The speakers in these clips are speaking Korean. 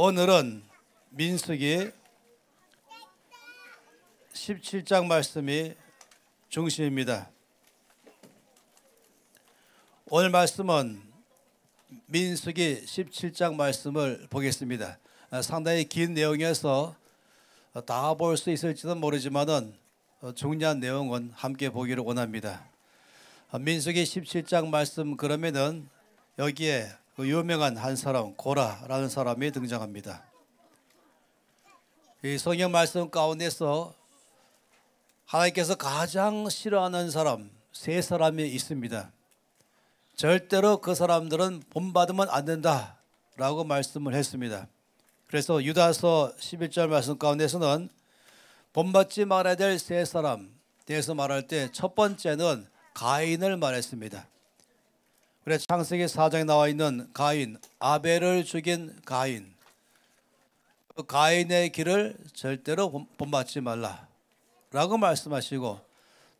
오늘은 민수기 17장 말씀이 중심입니다. 오늘 말씀은 민수기 17장 말씀을 보겠습니다. 상당히 긴 내용이어서 다 볼 수 있을지는 모르지만은 중요한 내용은 함께 보기를 원합니다. 민수기 17장 말씀 그러면은 여기에 그 유명한 한 사람 고라라는 사람이 등장합니다. 이 성경 말씀 가운데서 하나님께서 가장 싫어하는 사람 세 사람이 있습니다. 절대로 그 사람들은 본받으면 안 된다라고 말씀을 했습니다. 그래서 유다서 11절 말씀 가운데서는 본받지 말아야 될 세 사람 대해서 말할 때 첫 번째는 가인을 말했습니다. 그래서 창세기 4장에 나와 있는 가인, 아벨을 죽인 가인, 그 가인의 길을 절대로 본받지 말라라고 말씀하시고,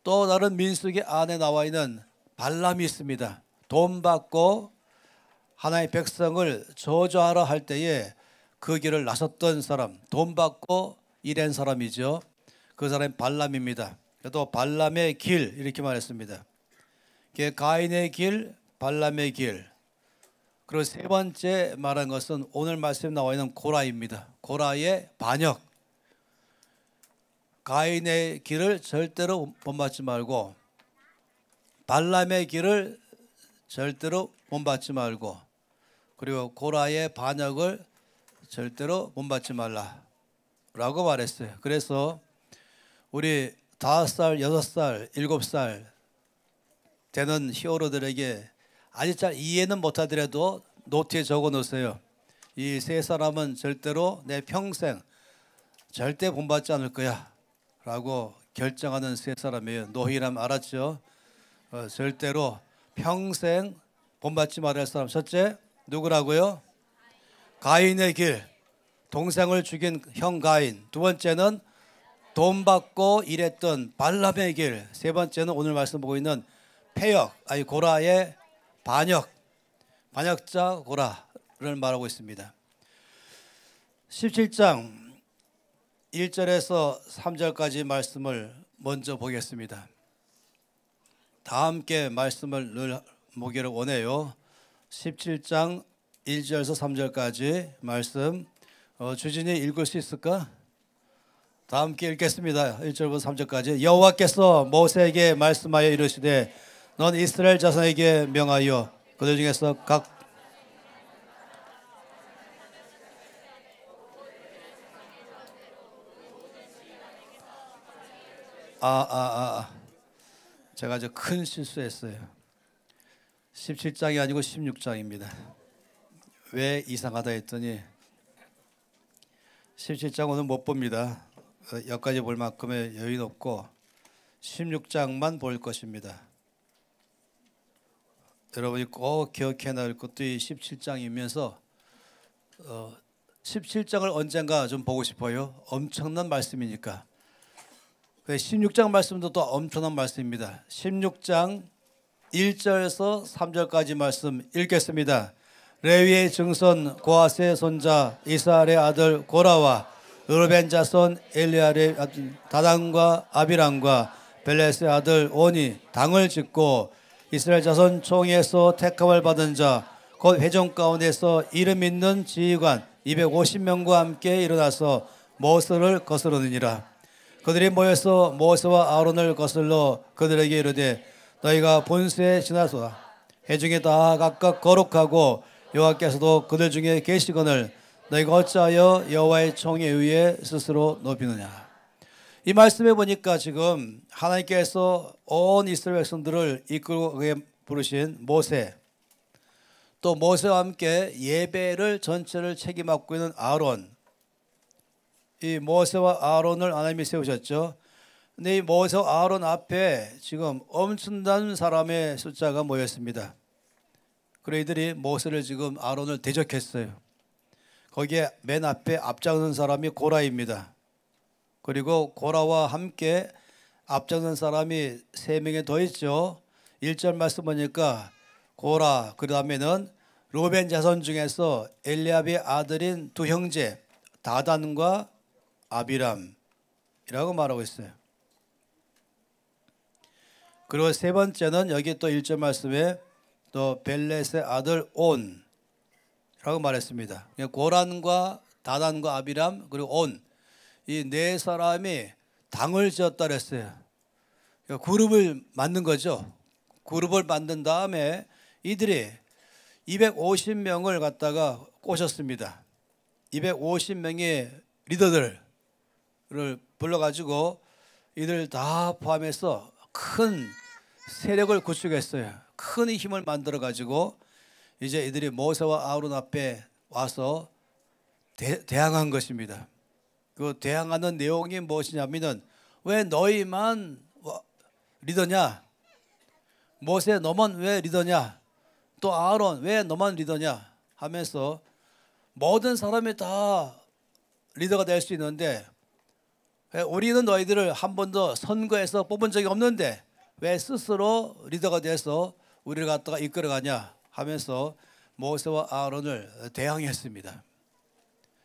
또 다른 민수기 안에 나와 있는 발람이 있습니다. 돈 받고 하나님의 백성을 저주하러 할 때에 그 길을 나섰던 사람, 돈 받고 일한 사람이죠. 그 사람이 발람입니다. 또 발람의 길 이렇게 말했습니다. 가인의 길, 발람의 길. 그리고 세 번째 말한 것은 오늘 말씀에 나와 있는 고라입니다. 고라의 반역. 가인의 길을 절대로 본받지 말고 발람의 길을 절대로 본받지 말고, 그리고 고라의 반역을 절대로 본받지 말라라고 말했어요. 그래서 우리 5살, 6살, 7살 되는 히어로들에게 아직 잘 이해는 못하더라도 노트에 적어 놓으세요. 이 세 사람은 절대로 내 평생 절대 본받지 않을 거야 라고 결정하는 세 사람이에요. 노희람 알았죠? 절대로 평생 본받지 말아야 할 사람. 첫째 누구라고요? 가인의 길, 동생을 죽인 형 가인. 두 번째는 돈 받고 일했던 발람의 길. 세 번째는 오늘 말씀 보고 있는 패역, 아니 고라의 반역, 반역자 고라를 말하고 있습니다. 17장 1절에서 3절까지 말씀을 먼저 보겠습니다. 다 함께 말씀을 늘 보기를 원해요. 17장 1절에서 3절까지 말씀 주진이 읽을 수 있을까? 다 함께 읽겠습니다. 1절부터 3절까지. 여호와께서 모세에게 말씀하여 이르시되 넌 이스라엘 자손에게 명하여 그들 중에서 각 제가 아주 큰 실수했어요. 17장이 아니고 16장입니다. 왜 이상하다 했더니 17장 오늘 못 봅니다. 여기까지 볼 만큼의 여유는 없고 16장만 볼 것입니다. 여러분이 꼭 기억해놔야 할 것도 이 17장이면서 17장을 언젠가 좀 보고 싶어요. 엄청난 말씀이니까. 16장 말씀도 또 엄청난 말씀입니다. 16장 1절에서 3절까지 말씀 읽겠습니다. 레위의 증손 고하스의 손자 이스라엘의 아들 고라와 르벤 자손 엘리알의 아들 다단과 아비람과 벨렛의 아들 온이 당을 짓고 이스라엘 자손 총회에서 택함을 받은 자 곧 회중 가운데서 이름 있는 지휘관 250명과 함께 일어나서 모세를 거스르느니라. 그들이 모여서 모세와 아론을 거슬러 그들에게 이르되 너희가 본세에 지나소서 회중에 다 각각 거룩하고 여호와께서도 그들 중에 계시거늘 너희가 어찌하여 여호와의 총에 의해 스스로 높이느냐. 이 말씀에 보니까 지금 하나님께서 온 이스라엘 백성들을 이끌고 부르신 모세, 또 모세와 함께 예배를 전체를 책임맡고 있는 아론, 이 모세와 아론을 하나님이 세우셨죠. 근데 이 모세와 아론 앞에 지금 엄청난 사람의 숫자가 모였습니다. 그래 이들이 모세를 지금 아론을 대적했어요. 거기에 맨 앞에 앞장선 사람이 고라입니다. 그리고 고라와 함께 앞장선 사람이 3명이 더 있죠. 1절 말씀 보니까 고라, 그 다음에는 루벤 자손 중에서 엘리압의 아들인 두 형제 다단과 아비람이라고 말하고 있어요. 그리고 세 번째는 여기 또 1절 말씀에 또 벨렛의 아들 온이라고 말했습니다. 고란과 다단과 아비람 그리고 온, 이 네 사람이 당을 지었다 그랬어요. 그룹을 만든 거죠. 그룹을 만든 다음에 이들이 250명을 갖다가 꼬셨습니다. 250명의 리더들을 불러가지고 이들 다 포함해서 큰 세력을 구축했어요. 큰 힘을 만들어가지고 이제 이들이 모세와 아론 앞에 와서 대항한 것입니다. 그 대항하는 내용이 무엇이냐면은 왜 너희만 리더냐? 모세 너만 왜 리더냐? 또 아론 왜 너만 리더냐? 하면서 모든 사람이 다 리더가 될 수 있는데 우리는 너희들을 한 번도 선거에서 뽑은 적이 없는데 왜 스스로 리더가 돼서 우리를 갖다가 이끌어가냐 하면서 모세와 아론을 대항했습니다.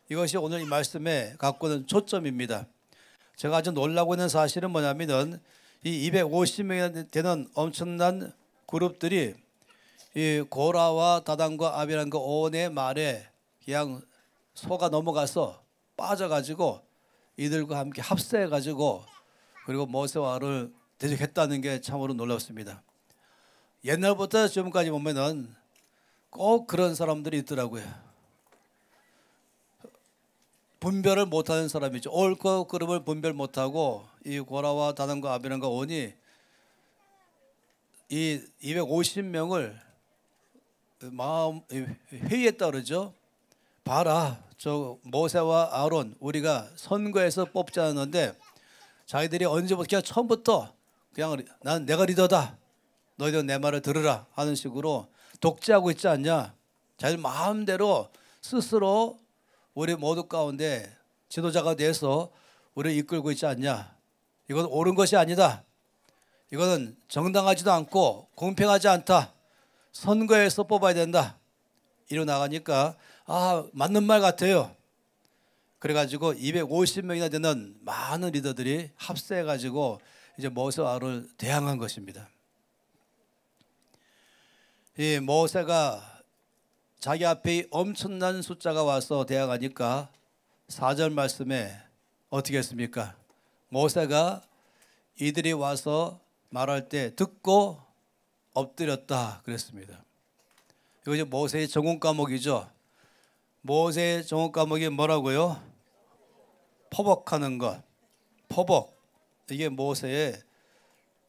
이것이 오늘 이 말씀에 갖고 있는 초점입니다. 제가 아주 놀라고 있는 사실은 뭐냐면은 이 250명이 되는 엄청난 그룹들이 이 고라와 다단과 아비람과 온의 말에 그냥 속아 넘어가서 빠져가지고 이들과 함께 합세해가지고 그리고 모세와 아론을 대적했다는 게 참으로 놀랍습니다. 옛날부터 지금까지 보면은 꼭 그런 사람들이 있더라고요. 분별을 못하는 사람이죠. 옳고 그름을 분별 못하고 이 고라와 다단과 아비람과 온이 이 250명을 마음 회의했다 그러죠. 봐라, 저 모세와 아론 우리가 선거에서 뽑지 않았는데 자기들이 언제부터 처음부터 그냥 난 내가 리더다, 너희들 내 말을 들으라 하는 식으로 독재하고 있지 않냐. 자기들 마음대로 스스로 우리 모두 가운데 지도자가 돼서 우리를 이끌고 있지 않냐. 이건 옳은 것이 아니다. 이거는 정당하지도 않고 공평하지 않다. 선거에서 뽑아야 된다. 이러 나가니까 맞는 말 같아요. 그래가지고 250명이나 되는 많은 리더들이 합세해가지고 이제 모세와 아론을 대항한 것입니다. 이 모세가 자기 앞에 엄청난 숫자가 와서 대항하니까 4절 말씀에 어떻게 했습니까? 모세가 이들이 와서 말할 때 듣고 엎드렸다 그랬습니다. 이거 이제 모세의 전공 과목이죠. 모세의 전공 과목이 뭐라고요? 포복하는 것. 포복. 이게 모세의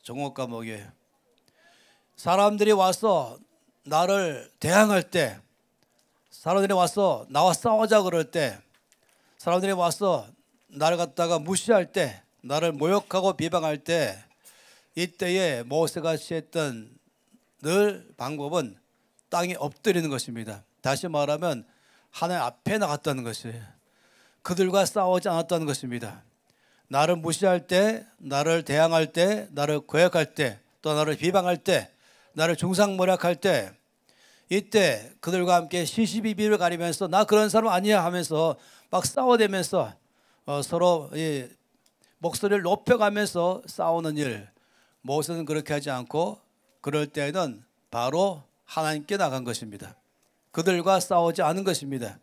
전공 과목이에요. 사람들이 와서 나를 대항할 때, 사람들이 와서 나와 싸우자 그럴 때, 사람들이 와서 나를 갖다가 무시할 때, 나를 모욕하고 비방할 때, 이때에 모세가 취했던 늘 방법은 땅에 엎드리는 것입니다. 다시 말하면 하나님 앞에 나갔다는 것이에요. 그들과 싸우지 않았다는 것입니다. 나를 무시할 때, 나를 대항할 때, 나를 거역할 때, 또 나를 비방할 때, 나를 중상모략할 때, 이때 그들과 함께 시시비비를 가리면서 나 그런 사람 아니야 하면서 막 싸워대면서 서로 이 목소리를 높여가면서 싸우는 일, 모세는 그렇게 하지 않고 그럴 때는 바로 하나님께 나간 것입니다. 그들과 싸우지 않은 것입니다.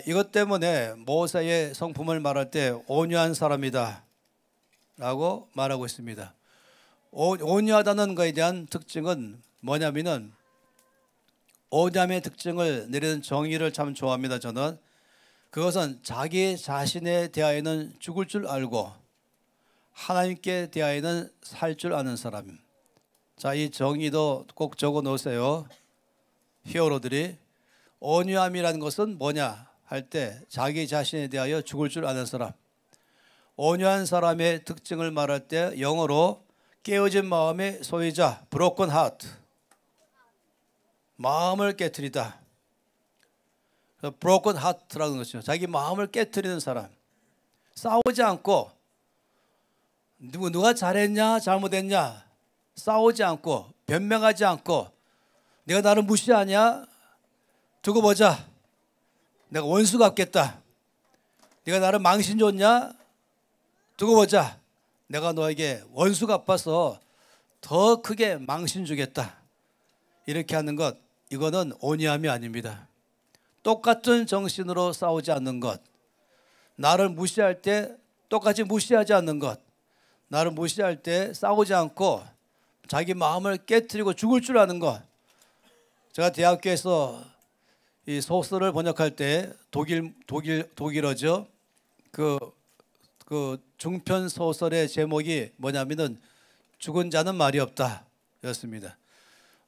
이것 때문에 모세의 성품을 말할 때 온유한 사람이다 라고 말하고 있습니다. 온유하다는 것에 대한 특징은 뭐냐면은, 온유함의 특징을 내리는 정의를 참 좋아합니다. 저는 그것은 자기 자신에 대하여는 죽을 줄 알고 하나님께 대하여는 살 줄 아는 사람. 자, 이 정의도 꼭 적어 놓으세요. 히어로들이. 온유함이라는 것은 뭐냐 할 때 자기 자신에 대하여 죽을 줄 아는 사람. 온유한 사람의 특징을 말할 때 영어로 깨어진 마음의 소유자, broken heart. 마음을 깨트리다. broken heart라는 것이죠. 자기 마음을 깨트리는 사람. 싸우지 않고 누가 잘했냐 잘못했냐 싸우지 않고 변명하지 않고 내가 나를 무시하냐 두고 보자. 내가 원수 갚겠다. 네가 나를 망신 줬냐? 두고 보자. 내가 너에게 원수 갚아서 더 크게 망신 주겠다. 이렇게 하는 것, 이거는 온유함이 아닙니다. 똑같은 정신으로 싸우지 않는 것, 나를 무시할 때 똑같이 무시하지 않는 것, 나를 무시할 때 싸우지 않고 자기 마음을 깨트리고 죽을 줄 아는 것. 제가 대학교에서 이 소설을 번역할 때 독일어죠. 그 중편 소설의 제목이 뭐냐면은 죽은 자는 말이 없다 였습니다.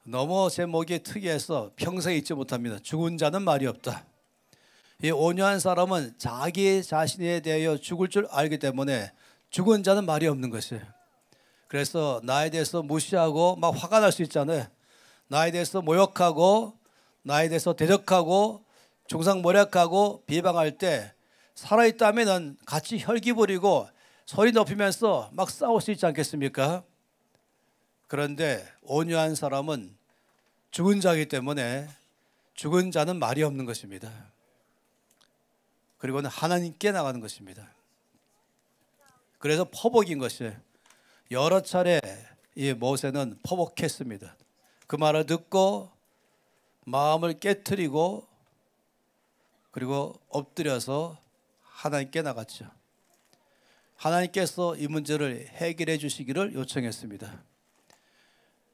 너무 제목이 특이해서 평생 잊지 못합니다. 죽은 자는 말이 없다. 이 온유한 사람은 자기 자신에 대하여 죽을 줄 알기 때문에 죽은 자는 말이 없는 것이에요. 그래서 나에 대해서 무시하고 막 화가 날 수 있잖아요. 나에 대해서 모욕하고 나에 대해서 대적하고 중상모략하고 비방할 때 살아있다면 같이 혈기 부리고 소리 높이면서 막 싸울 수 있지 않겠습니까? 그런데 온유한 사람은 죽은 자이기 때문에 죽은 자는 말이 없는 것입니다. 그리고는 하나님께 나가는 것입니다. 그래서 포복인 것이에요. 여러 차례 이 모세는 포복했습니다. 그 말을 듣고 마음을 깨트리고 그리고 엎드려서 하나님께 나갔죠. 하나님께서 이 문제를 해결해 주시기를 요청했습니다.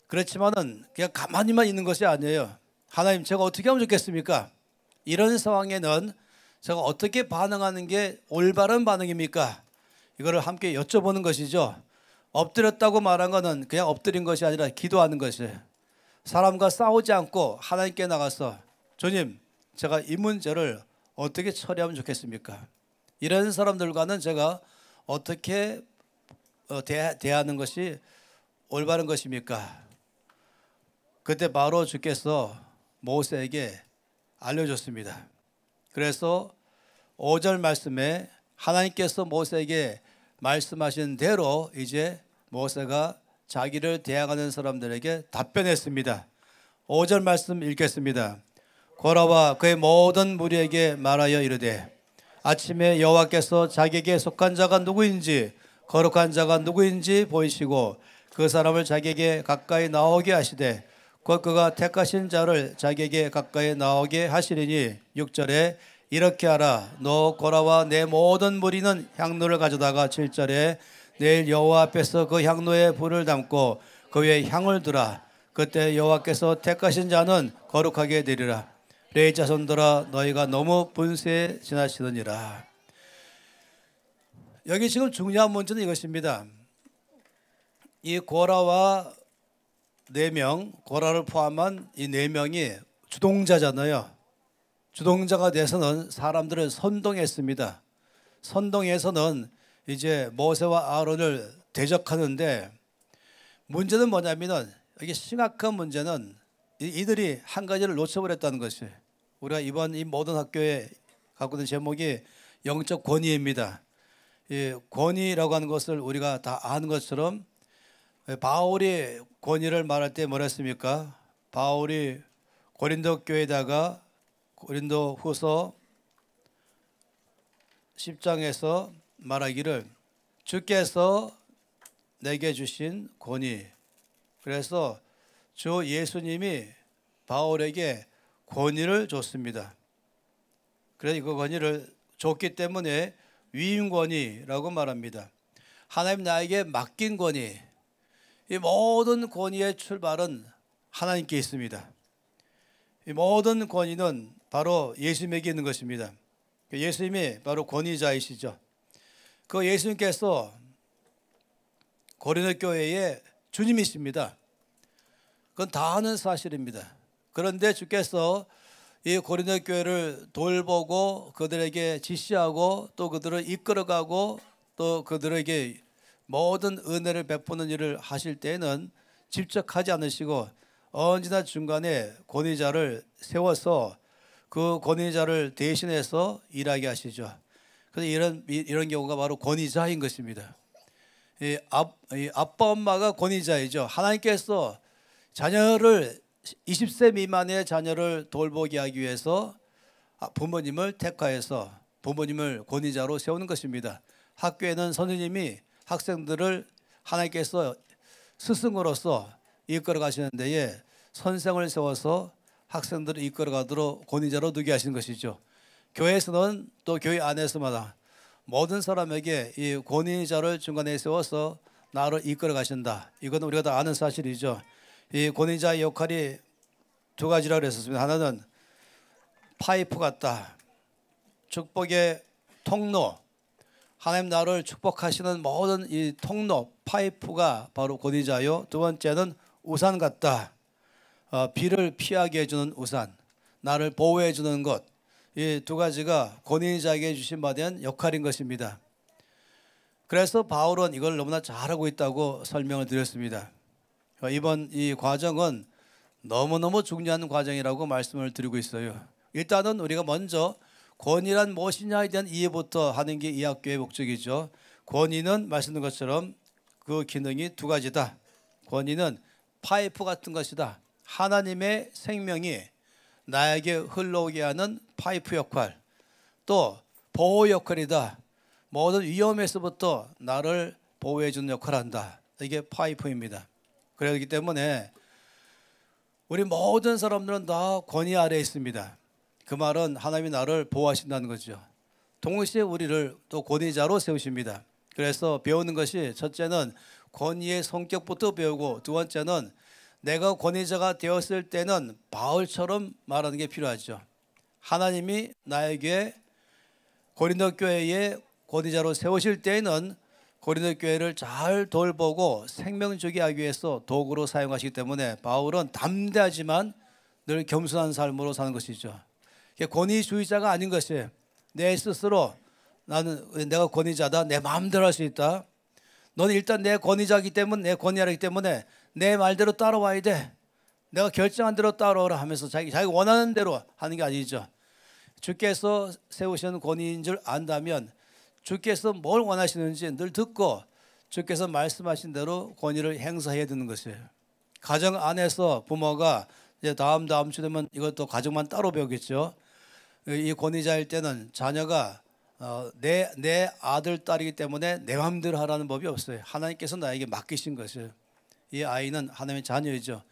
그렇지만은 그냥 가만히만 있는 것이 아니에요. 하나님, 제가 어떻게 하면 좋겠습니까? 이런 상황에는 제가 어떻게 반응하는 게 올바른 반응입니까? 이거를 함께 여쭤보는 것이죠. 엎드렸다고 말한 것은 그냥 엎드린 것이 아니라 기도하는 것이에요. 사람과 싸우지 않고 하나님께 나가서 주님, 제가 이 문제를 어떻게 처리하면 좋겠습니까? 이런 사람들과는 제가 어떻게 대하는 것이 올바른 것입니까? 그때 바로 주께서 모세에게 알려줬습니다. 그래서 5절 말씀에 하나님께서 모세에게 말씀하신 대로 이제 모세가 자기를 대항하는 사람들에게 답변했습니다. 5절 말씀 읽겠습니다. 고라와 그의 모든 무리에게 말하여 이르되 아침에 여호와께서 자기에게 속한 자가 누구인지 거룩한 자가 누구인지 보이시고 그 사람을 자기에게 가까이 나오게 하시되 곧 그가 택하신 자를 자기에게 가까이 나오게 하시리니 6절에 이렇게 하라. 너 고라와 내 모든 무리는 향로를 가져다가 7절에 내일 여호와 앞에서 그 향로에 불을 담고 그 위에 향을 두라. 그때 여호와께서 택하신 자는 거룩하게 되리라. 레위 자손들아 너희가 너무 분쇄에 지나시느니라. 여기 지금 중요한 문제는 이것입니다. 이 고라와 4명, 고라를 포함한 이 4명이 주동자잖아요. 주동자가 돼서는 사람들을 선동했습니다. 선동해서는 이제 모세와 아론을 대적하는데 문제는 뭐냐면은 이게 심각한 문제는 이들이 한 가지를 놓쳐버렸다는 것이에요. 우리가 이번 이 모든 학교에 갖고 있는 제목이 영적 권위입니다. 이 권위라고 하는 것을 우리가 다 아는 것처럼 바울이 권위를 말할 때 뭐라 했습니까? 바울이 고린도 교회에다가 고린도 후서 10장에서 말하기를 주께서 내게 주신 권위. 그래서 주 예수님이 바울에게 권위를 줬습니다. 그래서 그 권위를 줬기 때문에 위임권위라고 말합니다. 하나님 나에게 맡긴 권위. 이 모든 권위의 출발은 하나님께 있습니다. 이 모든 권위는 바로 예수님에게 있는 것입니다. 예수님이 바로 권위자이시죠. 그 예수님께서 고린도 교회의 주님이십니다. 그건 다 아는 사실입니다. 그런데 주께서 이 고린도 교회를 돌보고 그들에게 지시하고 또 그들을 이끌어가고 또 그들에게 모든 은혜를 베푸는 일을 하실 때에는 직접 하지 않으시고 언제나 중간에 권위자를 세워서 그 권위자를 대신해서 일하게 하시죠. 그래서 이런 경우가 바로 권위자인 것입니다. 이 아빠 엄마가 권위자이죠. 하나님께서 자녀를 20세 미만의 자녀를 돌보게 하기 위해서 부모님을 택하여서 부모님을 권위자로 세우는 것입니다. 학교에는 선생님이 학생들을 하나님께서 스승으로서 이끌어 가시는 데에 선생을 세워서 학생들을 이끌어 가도록 권위자로 두게 하시는 것이죠. 교회에서는 또 교회 안에서마다 모든 사람에게 이 권위자를 중간에 세워서 나를 이끌어 가신다. 이건 우리가 다 아는 사실이죠. 이 권위자의 역할이 두 가지라고 했었습니다. 하나는 파이프 같다. 축복의 통로. 하나님 나를 축복하시는 모든 이 통로, 파이프가 바로 권위자요. 두 번째는 우산 같다. 비를 피하게 해주는 우산, 나를 보호해 주는 것. 이 두 가지가 권위자에게 주신 바 된 역할인 것입니다. 그래서 바울은 이걸 너무나 잘하고 있다고 설명을 드렸습니다. 이번 이 과정은 너무너무 중요한 과정이라고 말씀을 드리고 있어요. 일단은 우리가 먼저 권위란 무엇이냐에 대한 이해부터 하는 게 이 학교의 목적이죠. 권위는 말씀드린 것처럼 그 기능이 두 가지다. 권위는 파이프 같은 것이다. 하나님의 생명이 나에게 흘러오게 하는 파이프 역할, 또 보호 역할이다. 모든 위험에서부터 나를 보호해 주는 역할을 한다. 이게 파이프입니다. 그렇기 때문에 우리 모든 사람들은 다 권위 아래에 있습니다. 그 말은 하나님이 나를 보호하신다는 거죠. 동시에 우리를 또 권위자로 세우십니다. 그래서 배우는 것이 첫째는 권위의 성격부터 배우고 두 번째는 내가 권위자가 되었을 때는 바울처럼 말하는 게 필요하죠. 하나님이 나에게 고린도 교회에 권위자로 세우실 때에는 고린도 교회를 잘 돌보고 생명 주게 하기 위해서 도구로 사용하시기 때문에 바울은 담대하지만 늘 겸손한 삶으로 사는 것이죠. 권위주의자가 아닌 것이 내 스스로 나는 내가 권위자다, 내 마음대로 할 수 있다. 너는 일단 내 권위자이기 때문에, 내 권위자이기 때문에 내 말대로 따라와야 돼. 내가 결정한 대로 따라오라 하면서 자기가 원하는 대로 하는 게 아니죠. 주께서 세우시는 권위인 줄 안다면 주께서 뭘 원하시는지 늘 듣고 주께서 말씀하신 대로 권위를 행사해야 되는 것이에요. 가정 안에서 부모가 이제 다음 주 되면 이것도 가정만 따로 배우겠죠. 이 권위자일 때는 자녀가 내 아들 딸이기 때문에 내 마음대로 하라는 법이 없어요. 하나님께서 나에게 맡기신 것이에요. 이 아이는 하나님의 자녀이죠.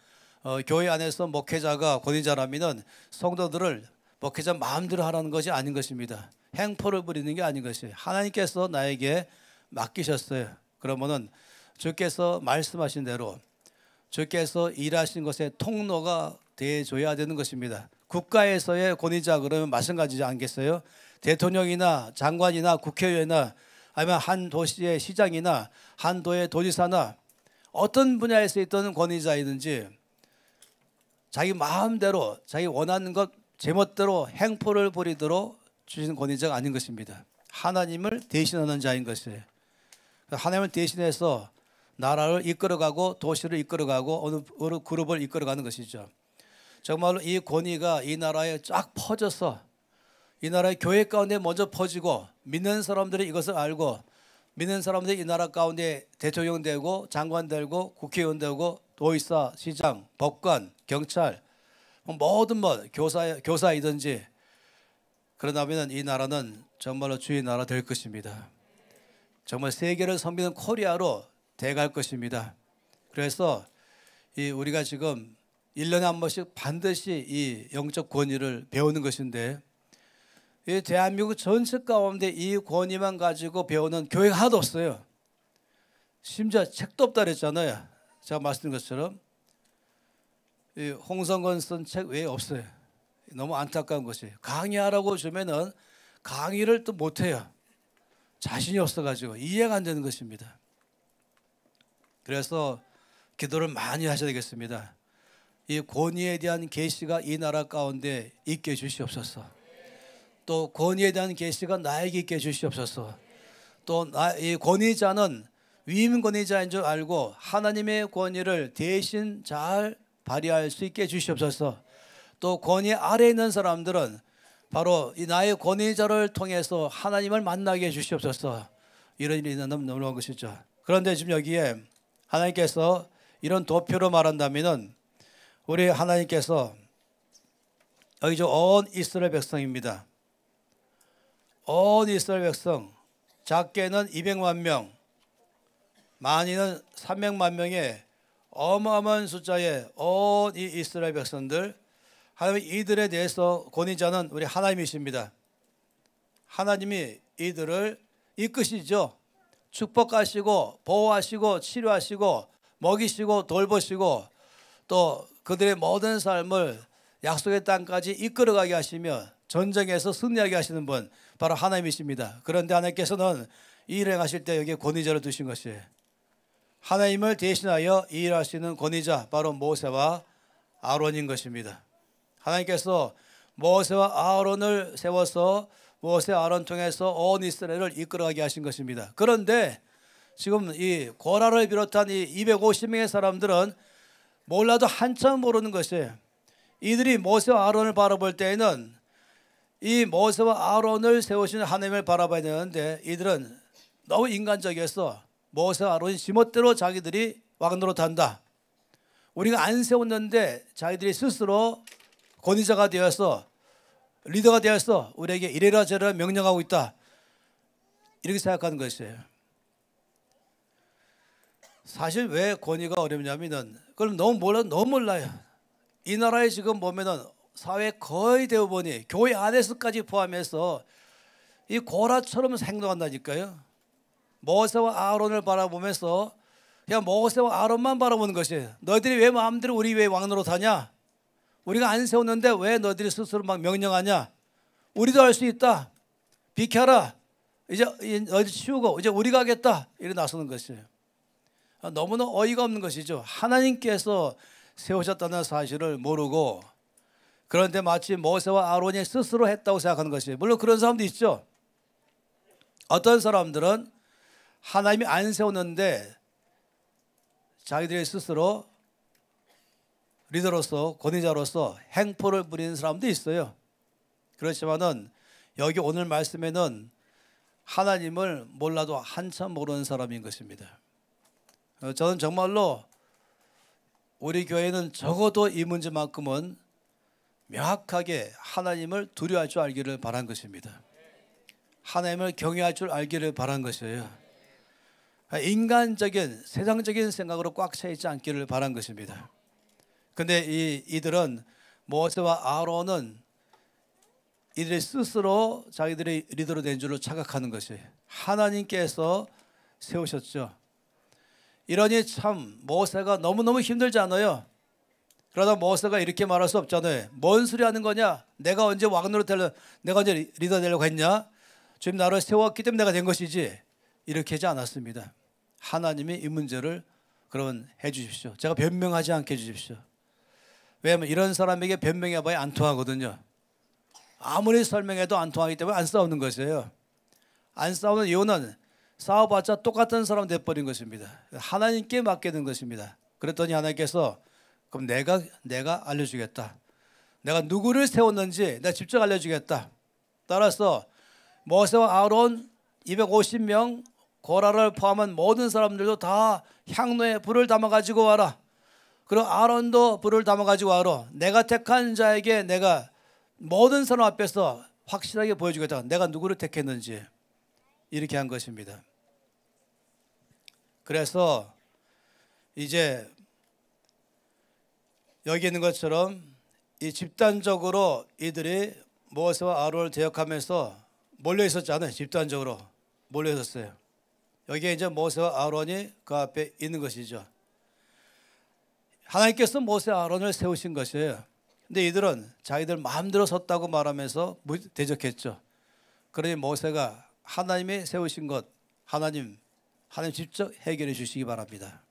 교회 안에서 목회자가 권위자라면 성도들을 목회자 마음대로 하라는 것이 아닌 것입니다. 행포를 부리는 게 아닌 것이에요. 하나님께서 나에게 맡기셨어요. 그러면은 주께서 말씀하신 대로 주께서 일하신 것의 통로가 되어줘야 되는 것입니다. 국가에서의 권위자 그러면 마찬가지지 않겠어요? 대통령이나 장관이나 국회의원이나 아니면 한 도시의 시장이나 한 도의 도지사나 어떤 분야에서 있던 권위자이든지 자기 마음대로 자기 원하는 것 제멋대로 행포를 부리도록 주신 권위자가 아닌 것입니다. 하나님을 대신하는 자인 것이에요. 하나님을 대신해서 나라를 이끌어가고 도시를 이끌어가고 어느 그룹을 이끌어가는 것이죠. 정말로 이 권위가 이 나라에 쫙 퍼져서 이 나라의 교회 가운데 먼저 퍼지고 믿는 사람들이 이것을 알고 믿는 사람들이 이 나라 가운데 대통령 되고 장관 되고 국회의원 되고 도의사, 시장, 법관, 경찰 모든 교사이든지 그러다면 이 나라는 정말로 주의 나라 될 것입니다. 정말 세계를 섬기는 코리아로 돼갈 것입니다. 그래서 우리가 지금 1년에 한 번씩 반드시 이 영적 권위를 배우는 것인데 이 대한민국 전체 가운데 이 권위만 가지고 배우는 교회가 하나도 없어요. 심지어 책도 없다 그랬잖아요. 제가 말씀드린 것처럼 이 홍성건 쓴 책 외에 없어요. 너무 안타까운 것이 강의하라고 주면은 강의를 또 못해요. 자신이 없어가지고 이해가 안 되는 것입니다. 그래서 기도를 많이 하셔야 되겠습니다. 이 권위에 대한 계시가 이 나라 가운데 있게 해주시옵소서. 또 권위에 대한 계시가 나에게 있게 해주시옵소서. 또 이 권위자는 위임 권위자인 줄 알고 하나님의 권위를 대신 잘 발휘할 수 있게 해주시옵소서. 또 권위 아래에 있는 사람들은 바로 이 나의 권위자를 통해서 하나님을 만나게 해주시옵소서. 이런 일이 너무 놀라운 것이죠. 그런데 지금 여기에 하나님께서 이런 도표로 말한다면은 우리 하나님께서 여기 온 이스라엘 백성입니다. 온 이스라엘 백성, 작게는 200만 명, 많이는 300만 명의 어마어마한 숫자의 온 이 이스라엘 백성들, 하나님 이들에 대해서 권위자는 우리 하나님이십니다. 하나님이 이들을 이끄시죠. 축복하시고 보호하시고 치료하시고 먹이시고 돌보시고 또 그들의 모든 삶을 약속의 땅까지 이끌어가게 하시며 전쟁에서 승리하게 하시는 분, 바로 하나님이십니다. 그런데 하나님께서는 이 일을 행하실 때 여기에 권위자를 두신 것이에요. 하나님을 대신하여 이 일을 할 수 있는 권위자, 바로 모세와 아론인 것입니다. 하나님께서 모세와 아론을 세워서 모세 아론 통해서 온 이스라엘을 이끌어가게 하신 것입니다. 그런데 지금 이 고라를 비롯한 이 250명의 사람들은 몰라도 한참 모르는 것이에요. 이들이 모세와 아론을 바라볼 때에는 이 모세와 아론을 세우시는 하나님을 바라봐야 되는데, 이들은 너무 인간적이어서 모세와 아론이 지멋대로 자기들이 왕노릇한다, 우리가 안 세웠는데 자기들이 스스로 권위자가 되어서 리더가 되어서 우리에게 이래라 저래라 명령하고 있다, 이렇게 생각하는 것이에요. 사실 왜 권위가 어렵냐면은 그걸 너무 몰라요. 이 나라에 지금 보면은 사회 거의 대부분이 교회 안에서까지 포함해서 이 고라처럼 행동한다니까요. 모세와 아론을 바라보면서 그냥 모세와 아론만 바라보는 것이에요. 너희들이 왜 마음대로 우리 왜 왕노릇하냐? 우리가 안 세웠는데 왜 너희들이 스스로 막 명령하냐? 우리도 할 수 있다. 비켜라. 이제 너희들 치우고 이제 우리가 하겠다. 이렇게 나서는 것이에요. 너무나 어이가 없는 것이죠. 하나님께서 세우셨다는 사실을 모르고, 그런데 마치 모세와 아론이 스스로 했다고 생각하는 것이에요. 물론 그런 사람도 있죠. 어떤 사람들은 하나님이 안 세웠는데 자기들이 스스로 리더로서 권위자로서 행포를 부리는 사람도 있어요. 그렇지만은 여기 오늘 말씀에는 하나님을 몰라도 한참 모르는 사람인 것입니다. 저는 정말로 우리 교회는 적어도 이 문제만큼은 명확하게 하나님을 두려워할 줄 알기를 바란 것입니다. 하나님을 경외할 줄 알기를 바란 것이에요. 인간적인 세상적인 생각으로 꽉 차 있지 않기를 바란 것입니다. 근데 이들은 모세와 아론은 이들이 스스로 자기들의 리더로 된 줄로 착각하는 것이에요. 하나님께서 세우셨죠. 이러니 참 모세가 너무너무 힘들지 않아요? 그러다 모세가 이렇게 말할 수 없잖아요. 뭔 소리 하는 거냐? 내가 언제 왕노릇 되려고, 내가 언제 리더 되려고 했냐? 지금 나를 세웠기 때문에 내가 된 것이지, 이렇게 하지 않았습니다. 하나님이 이 문제를 그러면 해 주십시오. 제가 변명하지 않게 해 주십시오. 왜냐하면 이런 사람에게 변명해봐야 안 통하거든요. 아무리 설명해도 안 통하기 때문에 안 싸우는 것이에요. 안 싸우는 이유는 싸워봤자 똑같은 사람 돼버린 것입니다. 하나님께 맡기는 것입니다. 그랬더니 하나님께서 그럼 내가 알려주겠다. 내가 누구를 세웠는지 내가 직접 알려주겠다. 따라서 모세와 아론 250명, 고라를 포함한 모든 사람들도 다 향로에 불을 담아가지고 와라. 그리고 아론도 불을 담아가지고 와라. 내가 택한 자에게 내가 모든 사람 앞에서 확실하게 보여주겠다. 내가 누구를 택했는지, 이렇게 한 것입니다. 그래서 이제 여기 있는 것처럼 이 집단적으로 이들이 모세와 아론을 대역하면서 몰려 있었잖아요. 집단적으로 몰려 있었어요. 여기에 이제 모세와 아론이 그 앞에 있는 것이죠. 하나님께서 모세와 아론을 세우신 것이에요. 근데 이들은 자기들 마음대로 섰다고 말하면서 대적했죠. 그러니 모세가 하나님이 세우신 것, 하나님 직접 해결해 주시기 바랍니다.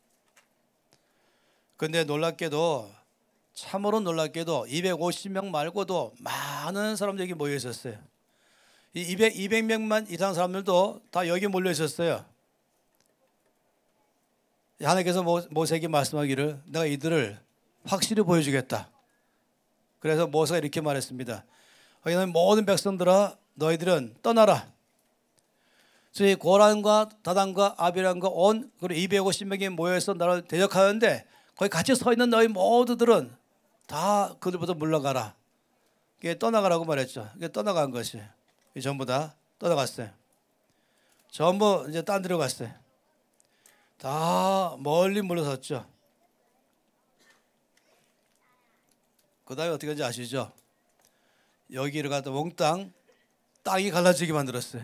그런데 놀랍게도, 참으로 놀랍게도 250명 말고도 많은 사람들이 모여 있었어요. 이 200명만 이상 사람들도 다 여기 몰려 있었어요. 하나님께서 모세에게 말씀하기를 내가 이들을 확실히 보여주겠다. 그래서 모세가 이렇게 말했습니다. 모든 백성들아, 너희들은 떠나라. 저희 고란과 다단과 아비람과 온 그리고 250명이 모여서 나를 대적하는데 거기 같이 서 있는 너희 모두들은 다 그들부터 물러가라. 이게 떠나가라고 말했죠. 이게 떠나간 것이 전부 다 떠나갔어요. 전부 이제 딴 데로 갔어요. 다 멀리 물러섰죠. 그 다음에 어떻게 하는지 아시죠? 여기를 갖다 몽땅 땅이 갈라지게 만들었어요.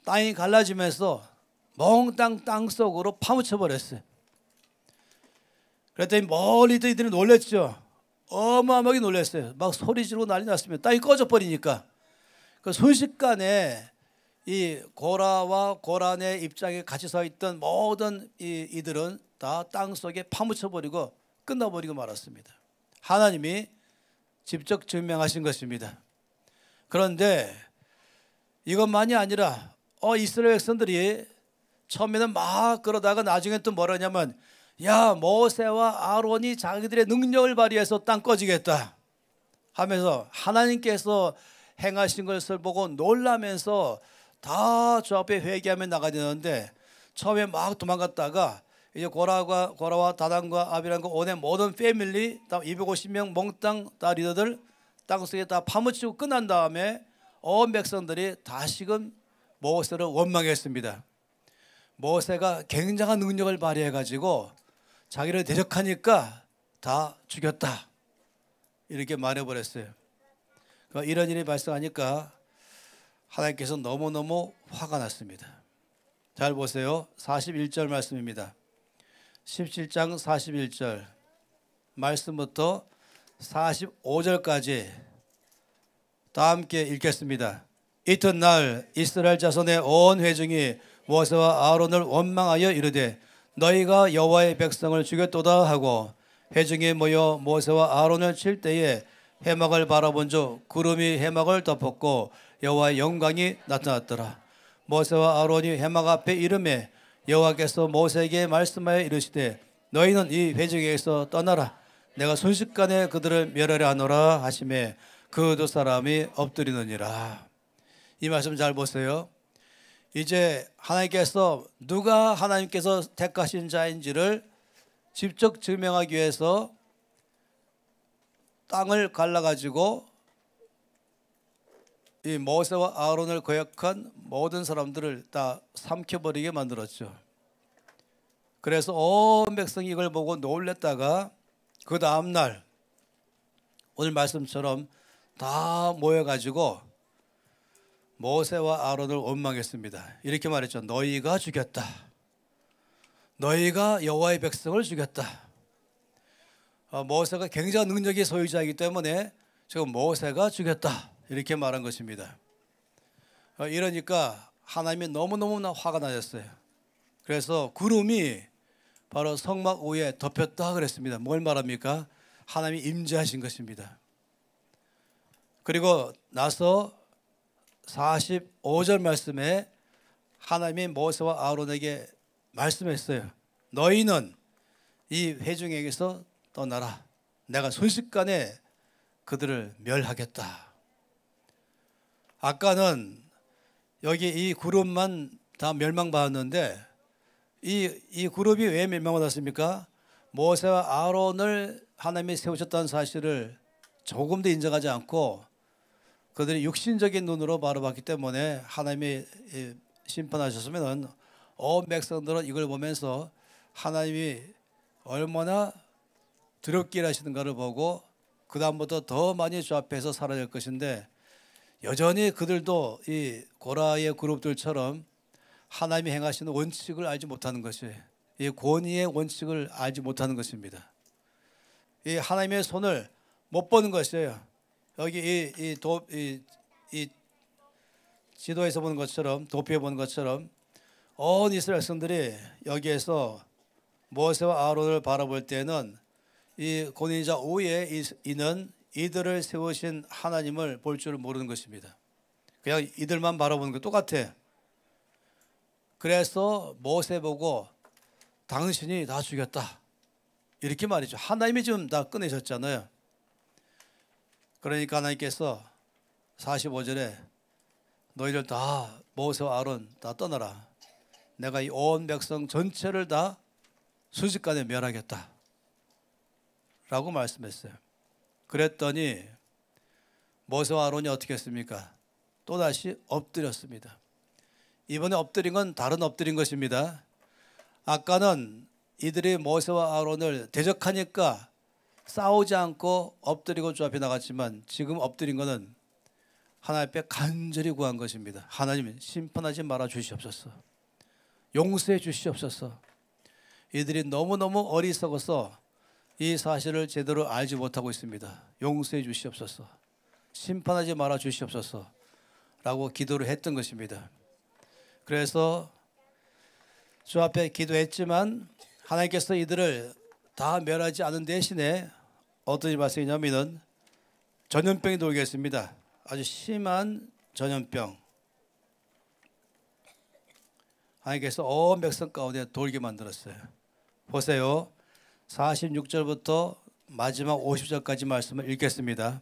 땅이 갈라지면서 몽땅 땅 속으로 파묻혀 버렸어요. 그랬더니 멀리도 이들이 놀랬죠. 어마어마하게 놀랐어요. 막 소리 지르고 난리 났습니다. 땅이 꺼져 버리니까. 그 순식간에 이 고라와 고란의 입장에 같이 서 있던 모든 이들은 다 땅 속에 파묻혀 버리고 끝나버리고 말았습니다. 하나님이 직접 증명하신 것입니다. 그런데 이것만이 아니라 이스라엘 백성들이 처음에는 막 그러다가 나중에 또 뭐라냐면 야 모세와 아론이 자기들의 능력을 발휘해서 땅 꺼지겠다 하면서 하나님께서 행하신 것을 보고 놀라면서 다 저 앞에 회개하며 나가야 되는데 처음에 막 도망갔다가 이제 고라와 다단과 아비람과 온의 모든 패밀리 250명 몽땅 다 리더들 땅속에 다 파묻히고 끝난 다음에 온 백성들이 다시금 모세를 원망했습니다. 모세가 굉장한 능력을 발휘해가지고 자기를 대적하니까 다 죽였다 이렇게 말해버렸어요. 이런 일이 발생하니까 하나님께서 너무너무 화가 났습니다. 잘 보세요. 41절 말씀입니다. 17장 41절 말씀부터 45절까지 다 함께 읽겠습니다. 이튿날 이스라엘 자손의 온 회중이 모세와 아론을 원망하여 이르되 너희가 여호와의 백성을 죽였도다 하고 회중이 모여 모세와 아론을 칠 때에 해막을 바라본 즉 구름이 해막을 덮었고 여호와의 영광이 나타났더라. 모세와 아론이 해막 앞에 이르매 여호와께서 모세에게 말씀하여 이르시되 너희는 이 회중에게서 떠나라. 내가 순식간에 그들을 멸하려 하노라 하시매 그 두 사람이 엎드리느니라. 이 말씀 잘 보세요. 이제 하나님께서 누가 하나님께서 택하신 자인지를 직접 증명하기 위해서 땅을 갈라가지고 이 모세와 아론을 거역한 모든 사람들을 다 삼켜버리게 만들었죠. 그래서 온 백성이 이걸 보고 놀랬다가 그 다음날 오늘 말씀처럼 다 모여가지고 모세와 아론을 원망했습니다. 이렇게 말했죠. 너희가 죽였다. 너희가 여호와의 백성을 죽였다. 모세가 굉장한 능력의 소유자이기 때문에 지금 모세가 죽였다. 이렇게 말한 것입니다. 이러니까 하나님이 너무너무나 화가 나셨어요. 그래서 구름이 바로 성막 위에 덮였다 그랬습니다. 뭘 말합니까? 하나님이 임재하신 것입니다. 그리고 나서 45절 말씀에 하나님이 모세와 아론에게 말씀했어요. 너희는 이 회중에게서 떠나라. 내가 순식간에 그들을 멸하겠다. 아까는 여기 이 그룹만 다 멸망받았는데 이 그룹이 왜 멸망받았습니까? 모세와 아론을 하나님이 세우셨다는 사실을 조금도 인정하지 않고 그들이 육신적인 눈으로 바라봤기 때문에 하나님이 심판하셨으면 온 백성들은 이걸 보면서 하나님이 얼마나 더럽게 일하시는가를 보고 그 다음부터 더 많이 주 앞에서 살아날 것인데 여전히 그들도 이 고라의 그룹들처럼 하나님이 행하시는 원칙을 알지 못하는 것이 이 권위의 원칙을 알지 못하는 것입니다. 이 하나님의 손을 못 보는 것이에요. 여기 이 지도에서 보는 것처럼 도표에 보는 것처럼 온 이스라엘 백성들이 여기에서 모세와 아론을 바라볼 때는 이 권위자 위에 있는 이들을 세우신 하나님을 볼 줄 모르는 것입니다. 그냥 이들만 바라보는 게 똑같아. 그래서 모세 보고 당신이 다 죽였다. 이렇게 말이죠. 하나님이 지금 다 꺼내셨잖아요. 그러니까 하나님께서 45절에 너희들 다 모세와 아론 다 떠나라. 내가 이 온 백성 전체를 다 순식간에 멸하겠다. 라고 말씀했어요. 그랬더니 모세와 아론이 어떻게 했습니까? 또다시 엎드렸습니다. 이번에 엎드린 건 다른 엎드린 것입니다. 아까는 이들이 모세와 아론을 대적하니까 싸우지 않고 엎드리고 주 앞에 나갔지만 지금 엎드린 것은 하나님 앞에 간절히 구한 것입니다. 하나님 심판하지 말아 주시옵소서. 용서해 주시옵소서. 이들이 너무너무 어리석어서 이 사실을 제대로 알지 못하고 있습니다. 용서해 주시옵소서. 심판하지 말아 주시옵소서 라고 기도를 했던 것입니다. 그래서 주 앞에 기도했지만 하나님께서 이들을 다 멸하지 않은 대신에 어떤 일이 발생했냐면 전염병이 돌게 했습니다. 아주 심한 전염병. 하나님께서 온 백성 가운데 돌게 만들었어요. 보세요. 46절부터 마지막 50절까지 말씀을 읽겠습니다.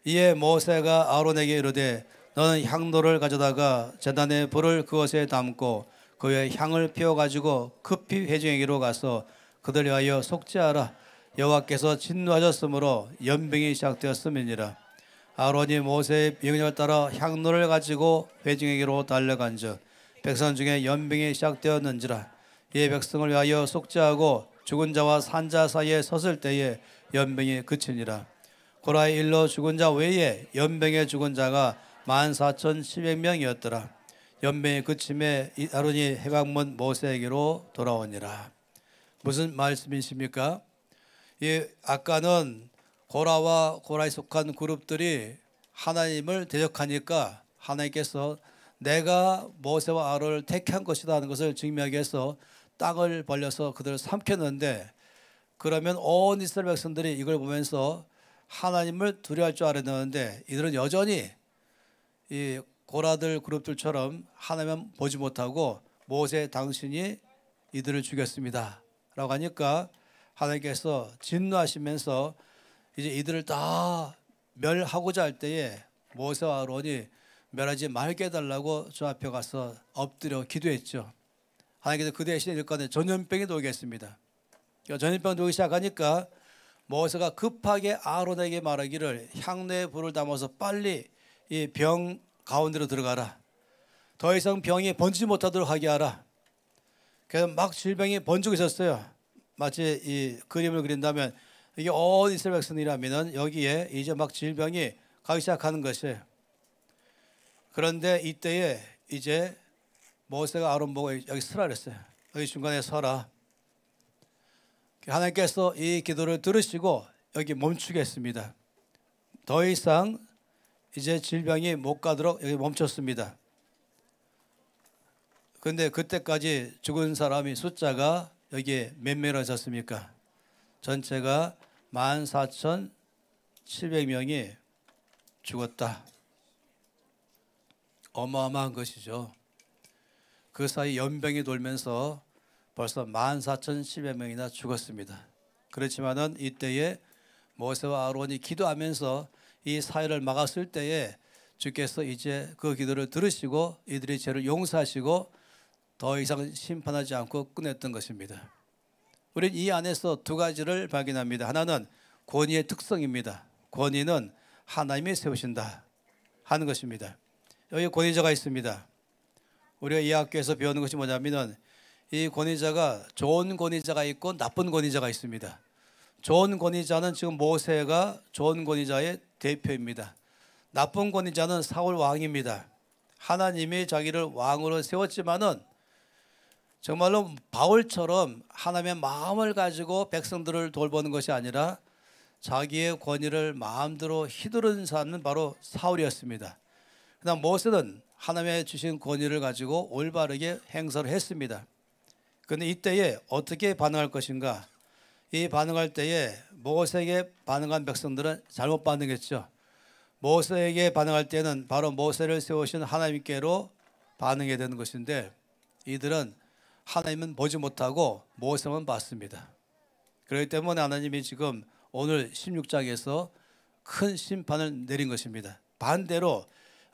이에 모세가 아론에게 이르되 너는 향로를 가져다가 제단에 불을 그것에 담고 그 위에 향을 피워가지고 급히 회중에게로 가서 그들 위하여 속죄하라. 여호와께서 진노하셨으므로 연병이 시작되었음이니라. 아론이 모세의 명령을 따라 향로를 가지고 회중에게로 달려간즉 백성 중에 연병이 시작되었는지라. 이에 백성을 위하여 속죄하고 죽은 자와 산 자 사이에 섰을 때에 연병이 그치니라. 고라의 일로 죽은 자 외에 연병에 죽은 자가 14,700명이었더라. 연병이 그침에 아론이 해방문 모세에게로 돌아오니라. 무슨 말씀이십니까? 아까는 고라와 고라에 속한 그룹들이 하나님을 대적하니까 하나님께서 내가 모세와 아론을 택한 것이다 하는 것을 증명하기 위해서 땅을 벌려서 그들을 삼켰는데, 그러면 온 이스라엘 백성들이 이걸 보면서 하나님을 두려워할 줄 알았는데 이들은 여전히 이 고라들 그룹들처럼 하나님은 보지 못하고 모세 당신이 이들을 죽였습니다 라고 하니까 하나님께서 진노하시면서 이제 이들을 다 멸하고자 할 때에 모세와 아론이 멸하지 말게 해달라고 주 앞에 가서 엎드려 기도했죠. 하나님께서 그 대신에 일간에 전염병이 돌겠습니다. 전염병이 돌기 시작하니까 모세가 급하게 아론에게 말하기를 향로에 불을 담아서 빨리 이 병 가운데로 들어가라. 더 이상 병이 번지지 못하도록 하게 하라. 그래서 막 질병이 번지고 있었어요. 마치 이 그림을 그린다면 이게 온 이스라엘 백성이라면 여기에 이제 막 질병이 가기 시작하는 것이에요. 그런데 이때에 이제 모세가 아론 보고 여기 서라 그랬어요. 여기 중간에 서라. 하나님께서 이 기도를 들으시고 여기 멈추게 했습니다. 더 이상 이제 질병이 못 가도록 여기 멈췄습니다. 그런데 그때까지 죽은 사람이 숫자가 여기에 몇 명이었습니까? 전체가 14,700명이 죽었다. 어마어마한 것이죠. 그 사이 연병이 돌면서 벌써 14,700명이나 죽었습니다. 그렇지만은 이때에 모세와 아론이 기도하면서 이 사회를 막았을 때에 주께서 이제 그 기도를 들으시고 이들의 죄를 용서하시고 더 이상 심판하지 않고 끝냈던 것입니다. 우리는 이 안에서 두 가지를 발견합니다. 하나는 권위의 특성입니다. 권위는 하나님이 세우신다 하는 것입니다. 여기 권위자가 있습니다. 우리가 이 학교에서 배우는 것이 뭐냐면 이 권위자가 좋은 권위자가 있고 나쁜 권위자가 있습니다. 좋은 권위자는 지금 모세가 좋은 권위자의 대표입니다. 나쁜 권위자는 사울 왕입니다. 하나님이 자기를 왕으로 세웠지만은 정말로 바울처럼 하나님의 마음을 가지고 백성들을 돌보는 것이 아니라 자기의 권위를 마음대로 휘두르는 사람은 바로 사울이었습니다. 그다음 모세는 하나님의 주신 권위를 가지고 올바르게 행사를 했습니다. 그런데 이때에 어떻게 반응할 것인가? 이 반응할 때에 모세에게 반응한 백성들은 잘못 반응했죠. 모세에게 반응할 때는 바로 모세를 세우신 하나님께로 반응해야 되는 것인데 이들은 하나님은 보지 못하고 모세만 봤습니다. 그렇기 때문에 하나님이 지금 오늘 16장에서 큰 심판을 내린 것입니다. 반대로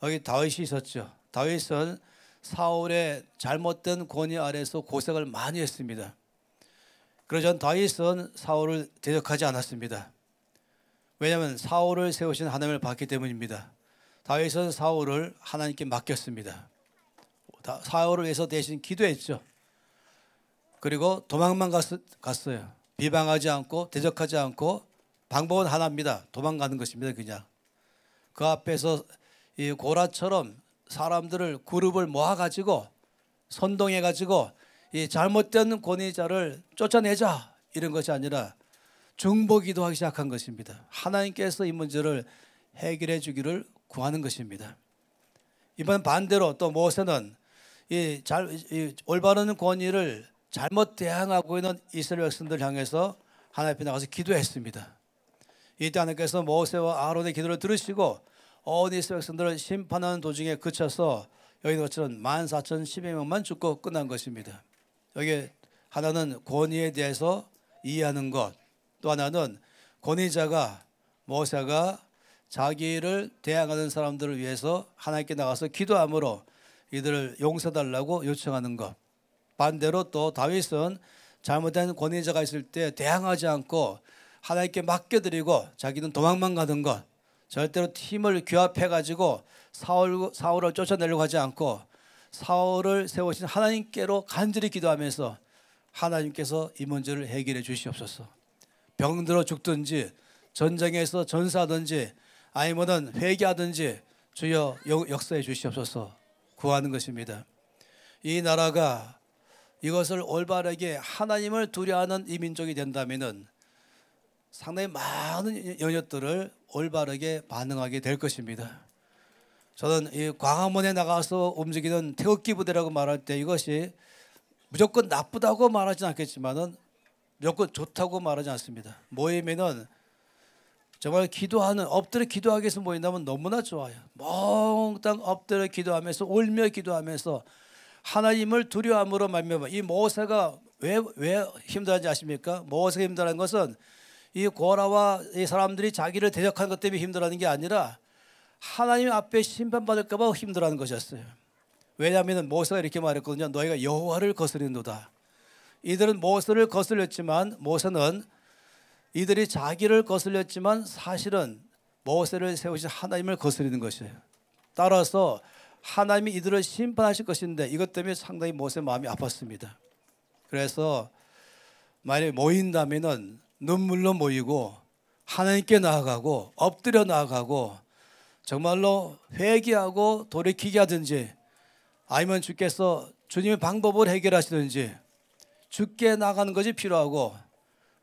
여기 다윗이 있었죠. 다윗은 사울의 잘못된 권위 아래서 고생을 많이 했습니다. 그러자 다윗은 사울을 대적하지 않았습니다. 왜냐하면 사울을 세우신 하나님을 봤기 때문입니다. 다윗은 사울을 하나님께 맡겼습니다. 사울을 위해서 대신 기도했죠. 그리고 도망만 갔어요. 비방하지 않고 대적하지 않고 방법은 하나입니다. 도망가는 것입니다. 그냥 그 앞에서 이 고라처럼 사람들을 그룹을 모아가지고 선동해가지고 이 잘못된 권위자를 쫓아내자 이런 것이 아니라 중보기도하기 시작한 것입니다. 하나님께서 이 문제를 해결해 주기를 구하는 것입니다. 이번 반대로 또 모세는 이 올바른 권위를 잘못 대항하고 있는 이스라엘 백성들 향해서 하나님 앞에 나가서 기도했습니다. 이때 하나님께서 모세와 아론의 기도를 들으시고 온 이스라엘 백성들을 심판하는 도중에 그쳐서 여기 것처럼 14,012명만 죽고 끝난 것입니다. 여기 하나는 권위에 대해서 이해하는 것, 또 하나는 권위자가 모세가 자기를 대항하는 사람들을 위해서 하나님께 나가서 기도함으로 이들을 용서달라고 요청하는 것. 반대로 또 다윗은 잘못된 권위자가 있을 때 대항하지 않고 하나님께 맡겨드리고 자기는 도망만 가는 것. 절대로 팀을 규합해가지고 사울을 쫓아내려고 하지 않고 사울을 세우신 하나님께로 간절히 기도하면서 하나님께서 이 문제를 해결해 주시옵소서. 병들어 죽든지 전쟁에서 전사하든지 아니면은 회개하든지 주여 역사해 주시옵소서 구하는 것입니다. 이 나라가 이것을 올바르게 하나님을 두려워하는 이 민족이 된다면은 상당히 많은 영역들을 올바르게 반응하게 될 것입니다. 저는 이 광화문에 나가서 움직이는 태극기 부대라고 말할 때 이것이 무조건 나쁘다고 말하지는 않겠지만은 무조건 좋다고 말하지 않습니다. 모이면은 정말 기도하는 엎드려 기도하기 위해서 모인다면 너무나 좋아요. 몽땅 엎드려 기도하면서 울며 기도하면서 하나님을 두려워함으로 말미암아 이 모세가 왜 힘들어하는지 아십니까? 모세가 힘들어하는 것은 이 고라와 이 사람들이 자기를 대적하는 것 때문에 힘들어하는 게 아니라 하나님 앞에 심판받을까 봐 힘들어하는 것이었어요. 왜냐하면 모세가 이렇게 말했거든요. 너희가 여호와를 거스린도다. 이들은 모세를 거슬렸지만 모세는 이들이 자기를 거슬렸지만 사실은 모세를 세우신 하나님을 거스리는 것이에요. 따라서 하나님이 이들을 심판하실 것인데 이것 때문에 상당히 모세 마음이 아팠습니다. 그래서 만약에 모인다면은 눈물로 모이고 하나님께 나아가고 엎드려 나아가고 정말로 회개하고 돌이키게 하든지 아니면 주께서 주님의 방법을 해결하시든지 주께 나가는 것이 필요하고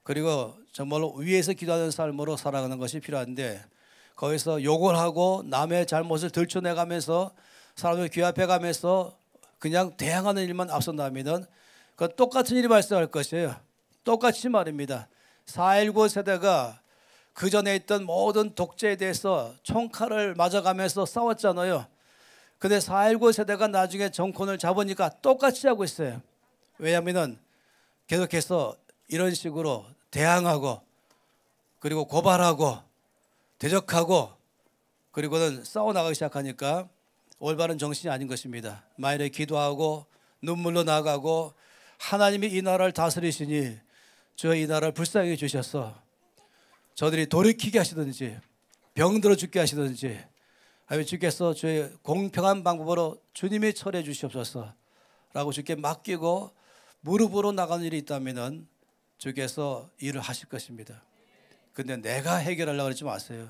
그리고 정말로 위에서 기도하는 삶으로 살아가는 것이 필요한데 거기서 욕을 하고 남의 잘못을 들춰내가면서 사람을 규합해가면서 그냥 대항하는 일만 앞선다면 그 똑같은 일이 발생할 것이에요. 똑같이 말입니다. 4.19 세대가 그 전에 있던 모든 독재에 대해서 총칼을 맞아가면서 싸웠잖아요. 근데 4.19 세대가 나중에 정권을 잡으니까 똑같이 하고 있어요. 왜냐하면 계속해서 이런 식으로 대항하고 그리고 고발하고 대적하고 그리고는 싸워나가기 시작하니까 올바른 정신이 아닌 것입니다. 만일에 기도하고 눈물로 나가고 하나님이 이 나라를 다스리시니 주여 이 나라를 불쌍히 주셔서 저들이 돌이키게 하시든지 병들어 죽게 하시든지 아니면 주께서 주의 공평한 방법으로 주님이 처리해 주시옵소서 라고 주께 맡기고 무릎으로 나가는 일이 있다면 주께서 일을 하실 것입니다. 근데 내가 해결하려고 하지 마세요.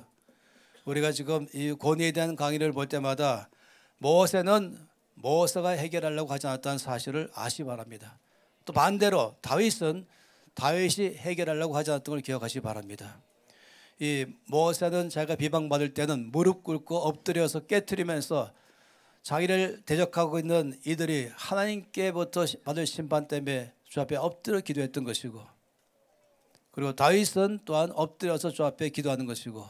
우리가 지금 이 권위에 대한 강의를 볼 때마다 모세가 해결하려고 하지 않았다는 사실을 아시기 바랍니다. 또 반대로 다윗이 해결하려고 하지 않았던 걸 기억하시기 바랍니다. 이 모세는 자기가 비방받을 때는 무릎 꿇고 엎드려서 깨트리면서 자기를 대적하고 있는 이들이 하나님께부터 받을 심판 때문에 주 앞에 엎드려 기도했던 것이고 그리고 다윗은 또한 엎드려서 주 앞에 기도하는 것이고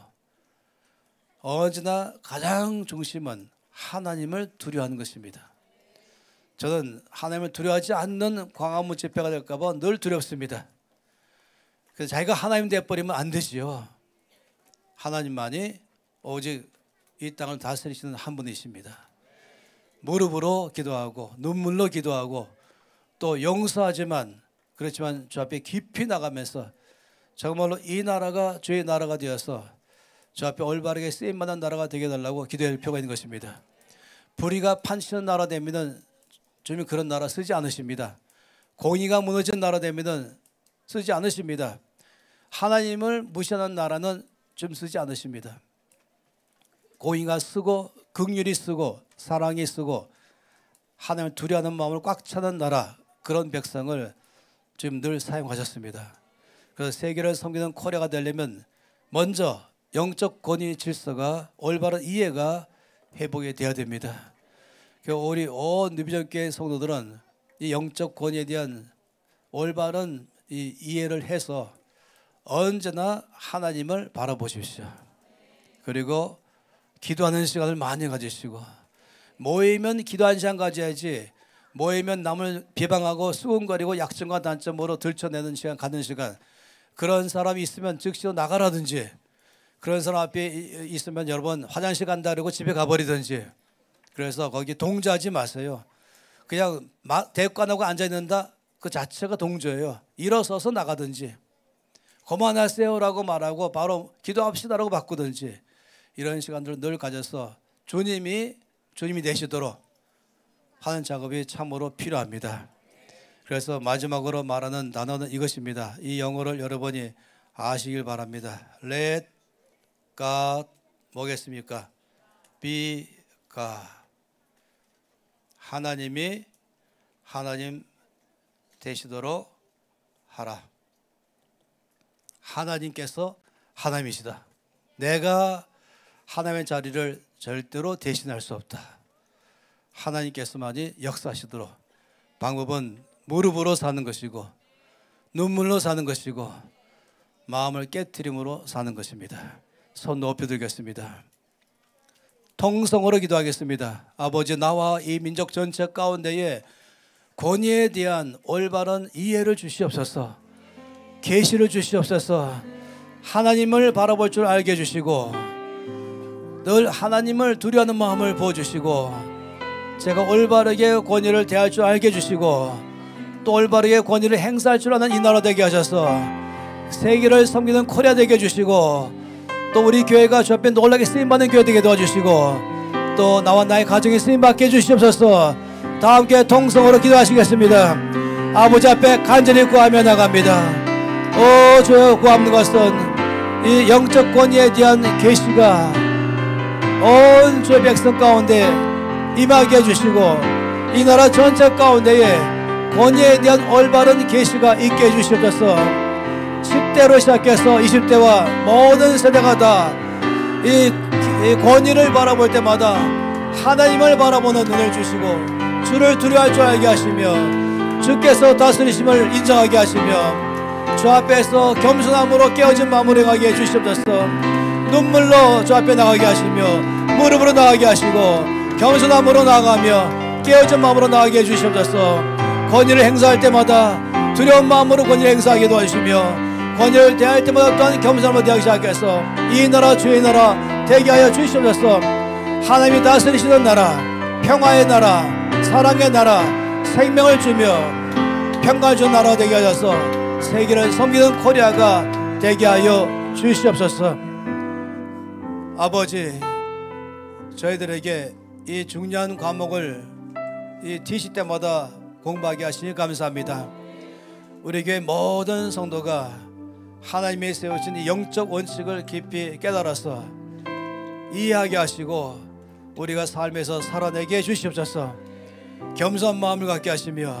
언제나 가장 중심은 하나님을 두려워하는 것입니다. 저는 하나님을 두려워하지 않는 광화문 집회가 될까 봐 늘 두렵습니다. 그래서 자기가 하나님 되어버리면 안 되지요. 하나님만이 오직 이 땅을 다스리시는 한 분이십니다. 무릎으로 기도하고 눈물로 기도하고 또 용서하지만 그렇지만 주 앞에 깊이 나가면서 정말로 이 나라가 주의 나라가 되어서 주 앞에 올바르게 쓰임받는 나라가 되게 해달라고 기도할 필요가 있는 것입니다. 불의가 판치는 나라 되면은 주님이 그런 나라 쓰지 않으십니다. 공의가 무너진 나라 되면은 쓰지 않으십니다. 하나님을 무시하는 나라는 좀 쓰지 않으십니다. 공의가 쓰고 긍휼이 쓰고 사랑이 쓰고 하나님을 두려워하는 마음을 꽉 차는 나라, 그런 백성을 지금 늘 사용하셨습니다. 그래서 세계를 섬기는 코리아가 되려면 먼저 영적 권위 질서가 올바른 이해가 회복이 되어야 됩니다. 우리 온 뉴비전교회 성도들은 이 영적 권위에 대한 올바른 이 이해를 해서 언제나 하나님을 바라보십시오. 그리고 기도하는 시간을 많이 가지시고, 모이면 기도하는 시간 가져야지, 모이면 남을 비방하고 수군거리고 약점과 단점으로 들춰내는 시간, 갖는 시간, 그런 사람이 있으면 즉시로 나가라든지, 그런 사람 앞에 있으면 여러분 화장실 간다 그러고 집에 가버리든지, 그래서 거기 동조하지 마세요. 그냥 대관하고 앉아있는다, 그 자체가 동조예요. 일어서서 나가든지, 그만하세요라고 말하고 바로 기도합시다라고 바꾸든지, 이런 시간들을 늘 가져서 주님이 되시도록 하는 작업이 참으로 필요합니다. 그래서 마지막으로 말하는 단어는 이것입니다. 이 영어를 여러분이 아시길 바랍니다. Let God 뭐겠습니까? Be God. 하나님이 하나님 되시도록 하라. 하나님께서 하나님이시다. 내가 하나님의 자리를 절대로 대신할 수 없다. 하나님께서만이 역사하시도록. 방법은 무릎으로 사는 것이고 눈물로 사는 것이고 마음을 깨트림으로 사는 것입니다. 손 높여 들겠습니다. 통성으로 기도하겠습니다. 아버지, 나와 이 민족 전체 가운데에 권위에 대한 올바른 이해를 주시옵소서. 계시를 주시옵소서. 하나님을 바라볼 줄 알게 해주시고 늘 하나님을 두려워하는 마음을 부어주시고 제가 올바르게 권위를 대할 줄 알게 해주시고 또 올바르게 권위를 행사할 줄 아는 이 나라 되게 하셔서 세계를 섬기는 코리아 되게 해주시고 또 우리 교회가 주 앞에 놀라게 쓰임받는 교회 되게 도와주시고 또 나와 나의 가정에 쓰임받게 해주시옵소서. 다 함께 통성으로 기도하시겠습니다. 아버지 앞에 간절히 구하며 나갑니다. 오 주여, 구하는 것은 이 영적 권위에 대한 계시가 온 주의 백성 가운데 임하게 해주시고 이 나라 전체 가운데에 권위에 대한 올바른 계시가 있게 해주시옵소서. 10대로 시작해서 20대와 모든 세대가 다 이 권위를 바라볼 때마다 하나님을 바라보는 눈을 주시고 주를 두려워할 줄 알게 하시며 주께서 다스리심을 인정하게 하시며 주 앞에서 겸손함으로 깨어진 마음으로 행하게 해주시옵소서. 눈물로 주 앞에 나가게 하시며 무릎으로 나가게 하시고 겸손함으로 나아가며 깨어진 마음으로 나가게 해주시옵소서. 권위를 행사할 때마다 두려운 마음으로 권위를 행사하게 도와주시며 권위를 대할 때마다 또한 겸손함으로 대하기 시작해서 이 나라 주의 나라 되게 하여 주시옵소서. 하나님이 다스리시는 나라, 평화의 나라, 사랑의 나라, 생명을 주며 평강을 주는 나라가 되게 하셔서 세계를 섬기는 코리아가 되게 하여 주시옵소서. 아버지, 저희들에게 이 중요한 과목을 이 TC 때마다 공부하게 하시니 감사합니다. 우리 교회 모든 성도가 하나님이 세우신 이 영적 원칙을 깊이 깨달아서 이해하게 하시고 우리가 삶에서 살아내게 해주시옵소서. 겸손한 마음을 갖게 하시며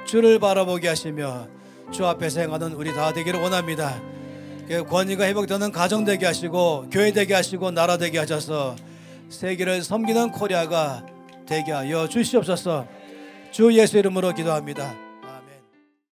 주를 바라보게 하시며 주 앞에서 행하는 우리 다 되기를 원합니다. 권위가 회복되는 가정 되게 하시고 교회 되게 하시고 나라 되게 하셔서 세계를 섬기는 코리아가 되게 하여 주시옵소서. 주 예수 이름으로 기도합니다.